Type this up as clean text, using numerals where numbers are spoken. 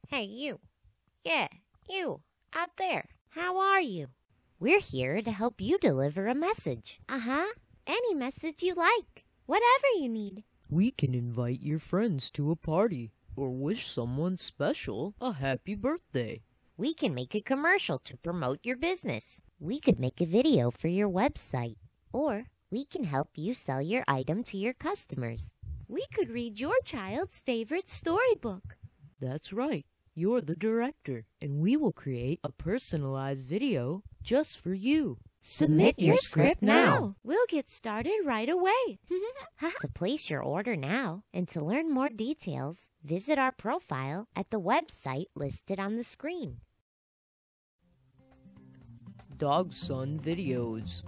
Hey, you. Yeah, you. Out there. How are you? We're here to help you deliver a message. Uh-huh. Any message you like. Whatever you need. We can invite your friends to a party or wish someone special a happy birthday. We can make a commercial to promote your business. We could make a video for your website. Or we can help you sell your item to your customers. We could read your child's favorite storybook. That's right. You're the director, and we will create a personalized video just for you. Submit your script now. We'll get started right away. To place your order now and to learn more details, visit our profile at the website listed on the screen. Dog Son Videos.